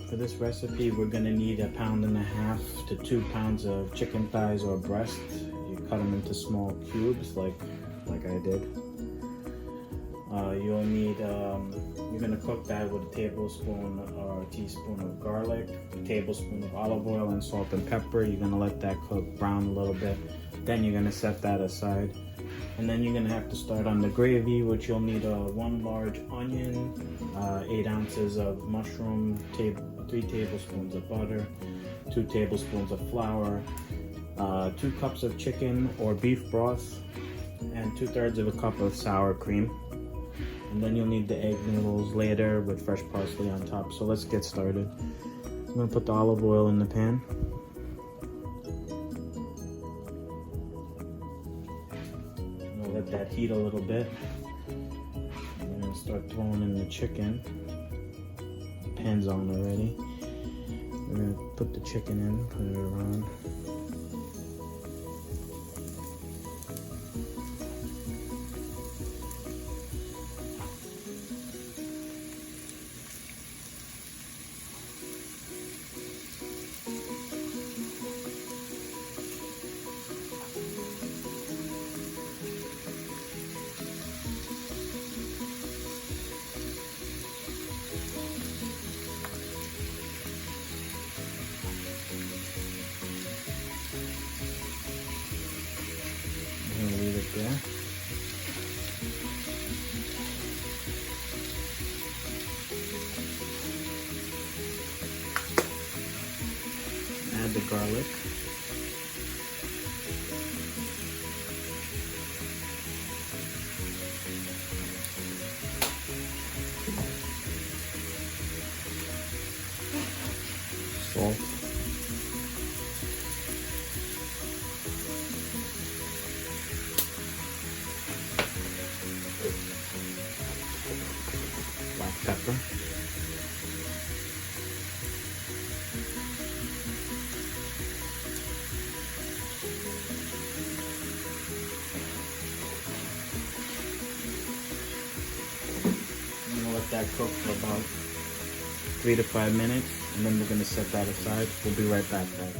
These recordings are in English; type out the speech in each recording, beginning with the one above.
For this recipe, we're gonna need 1.5 to 2 pounds of chicken thighs or breast. You cut them into small cubes, like I did. You'll need, you're gonna cook that with a tablespoon or a teaspoon of garlic, a tablespoon of olive oil and salt and pepper. You're gonna let that cook brown a little bit. Then you're gonna set that aside. And then you're gonna have to start on the gravy, which you'll need 1 large onion, 8 ounces of mushroom, 3 tablespoons of butter, 2 tablespoons of flour, 2 cups of chicken or beef broth, and 2/3 of a cup of sour cream. And then you'll need the egg noodles later with fresh parsley on top. So let's get started. I'm gonna put the olive oil in the pan. I'm gonna let that heat a little bit. I'm gonna start throwing in the chicken. Pan's on already. We're gonna put the chicken in, put it around. I'm gonna leave it there. Add the garlic. Salt. Black pepper. I'm gonna let that cook for about 3 to 5 minutes, and then we're gonna set that aside. We'll be right back, guys.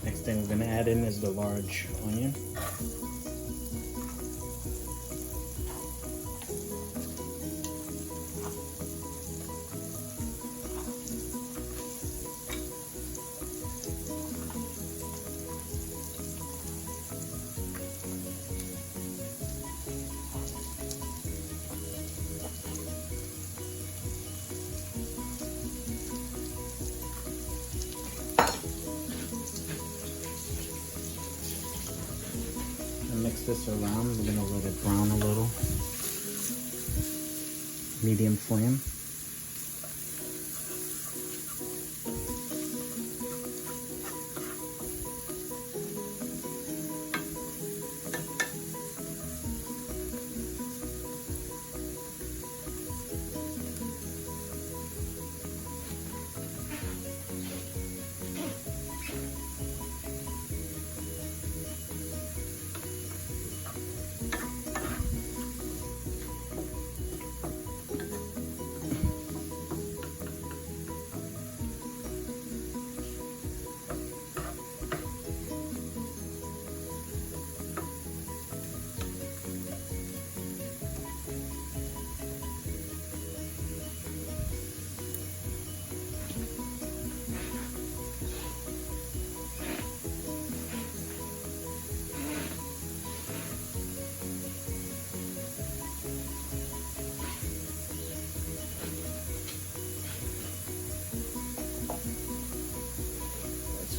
Next thing we're gonna add in is the large onion. Mix this around. We're gonna let it brown a little. Medium flame.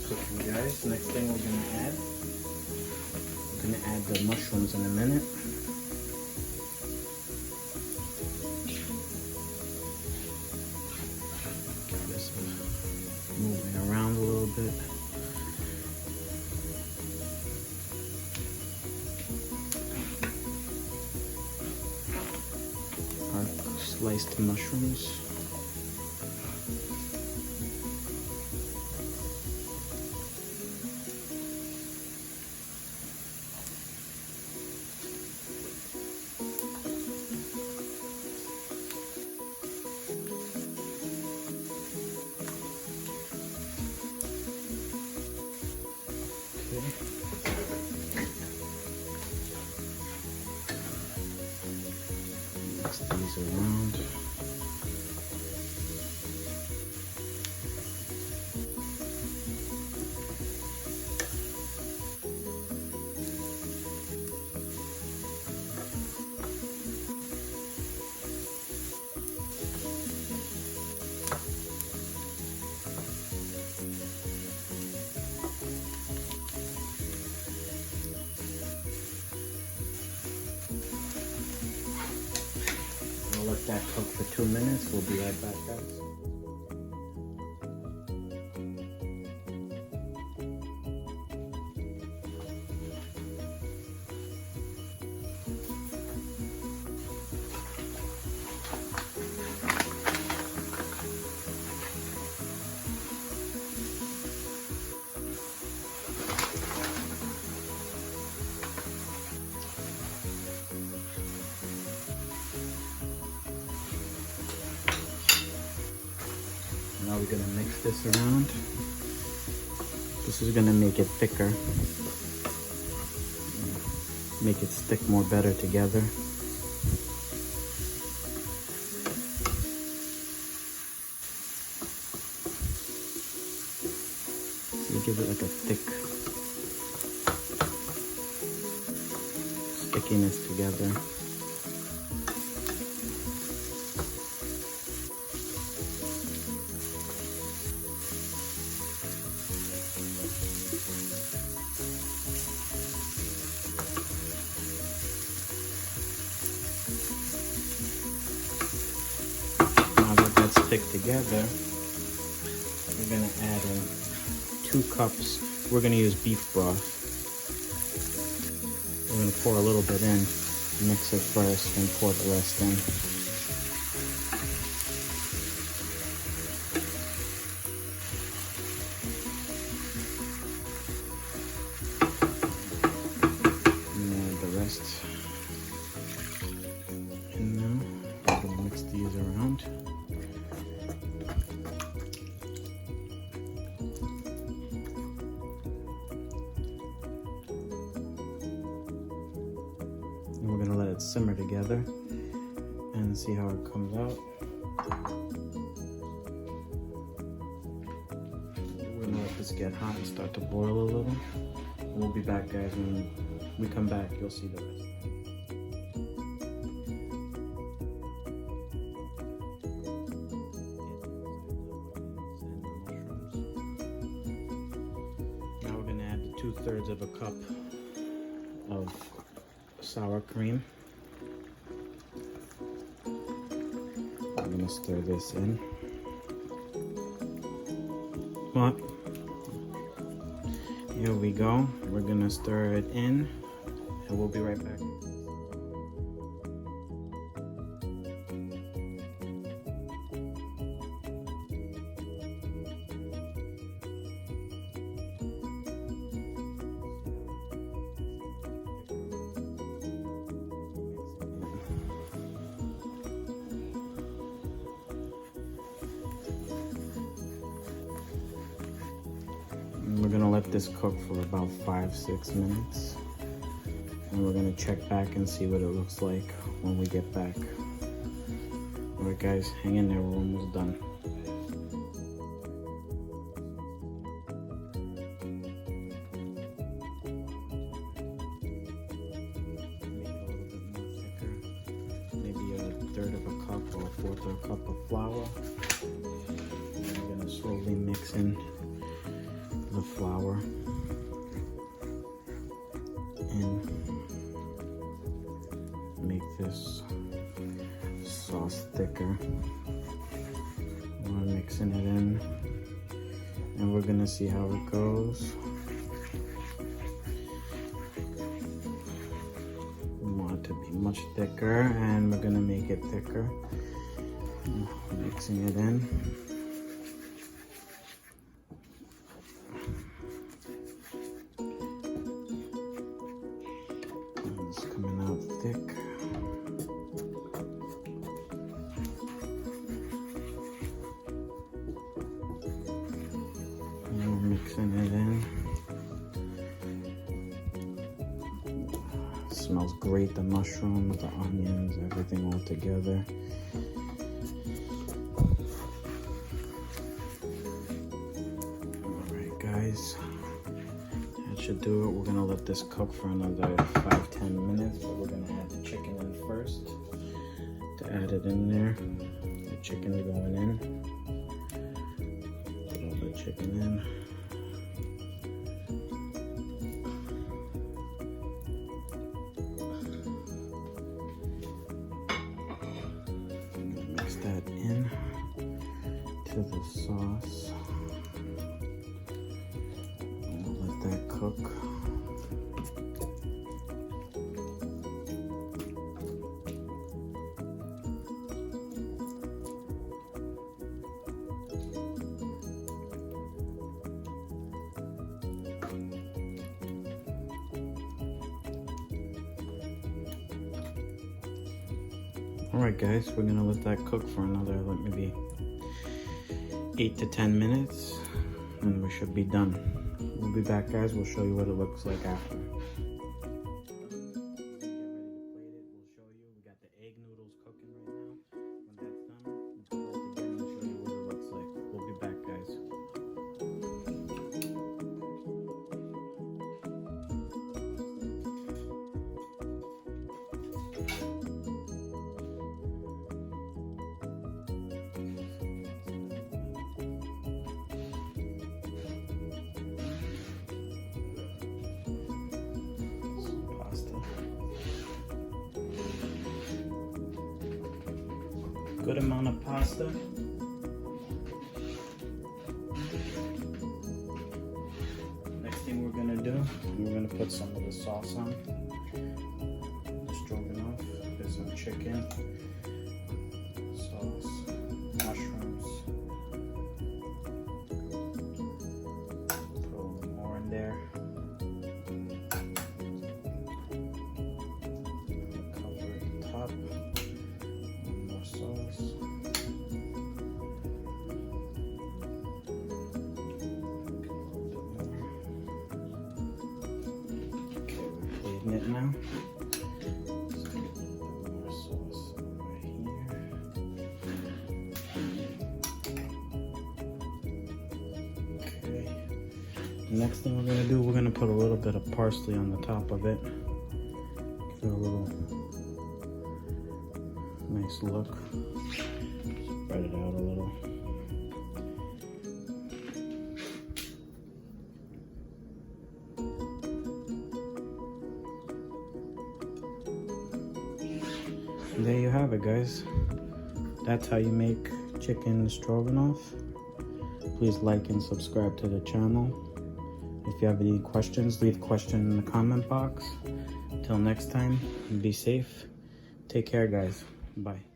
cooking, guys. Next thing we're gonna add the mushrooms in a minute. Just moving around a little bit. Our sliced mushrooms. Mix these around. We'll let that cook for 2 minutes. We'll be right back, guys. Now we're gonna mix this around. This is gonna make it thicker. Make it stick more better together. So you give it like a thick stickiness together. Stick together, we're going to add in 2 cups. We're going to use beef broth. We're going to pour a little bit in, mix it first, and pour the rest in. And add the rest in now. We're going to mix these around. And we're gonna let it simmer together and see how it comes out. We're gonna let this get hot and start to boil a little. And we'll be back, guys. When we come back, you'll see the rest. Now we're gonna add the 2/3 of a cup of sour cream. I'm gonna stir this in. What? Here we go. We're gonna stir it in, and we'll be right back. We're gonna let this cook for about 5-6 minutes, and we're gonna check back and see what it looks like when we get back. Alright guys, hang in there, we're almost done. Maybe 1/3 of a cup or 1/4 of a cup of flour. And we're gonna slowly mix in the flour and make this sauce thicker. We're mixing it in and we're gonna see how it goes. We want it to be much thicker and we're gonna make it thicker. Mixing it in. It's coming out thick. And we're mixing it in. It smells great, the mushrooms, the onions, everything all together. Alright guys, that should do it. We're gonna let this cook for another 5-10 minutes, but we're gonna add the chicken in first. To add it in there, the chicken going in. Put all the chicken in. Mix that in to the sauce. Let that cook. Alright guys, we're gonna let that cook for another maybe 8 to 10 minutes and we should be done. We'll be back guys, we'll show you what it looks like after. Get ready to plate it, we'll show you. We got the egg noodles cooking right now. When that's done, we'll put it all together and show you what it looks like. We'll be back guys. Good amount of pasta. Next thing we're gonna do, we're gonna put some of the sauce on. The stroganoff, there's some chicken, sauce, mushrooms. Put a little more in there. Cover the top. Sauce. Okay, we're plating it now. Let's get a little bit more sauce right here. Okay. Next thing we're gonna do, we're gonna put a little bit of parsley on the top of it. Give it a little nice look. Spread it out a little. And there you have it guys. That's how you make chicken stroganoff. Please like and subscribe to the channel. If you have any questions, leave a question in the comment box. Till next time, be safe. Take care guys. Bye.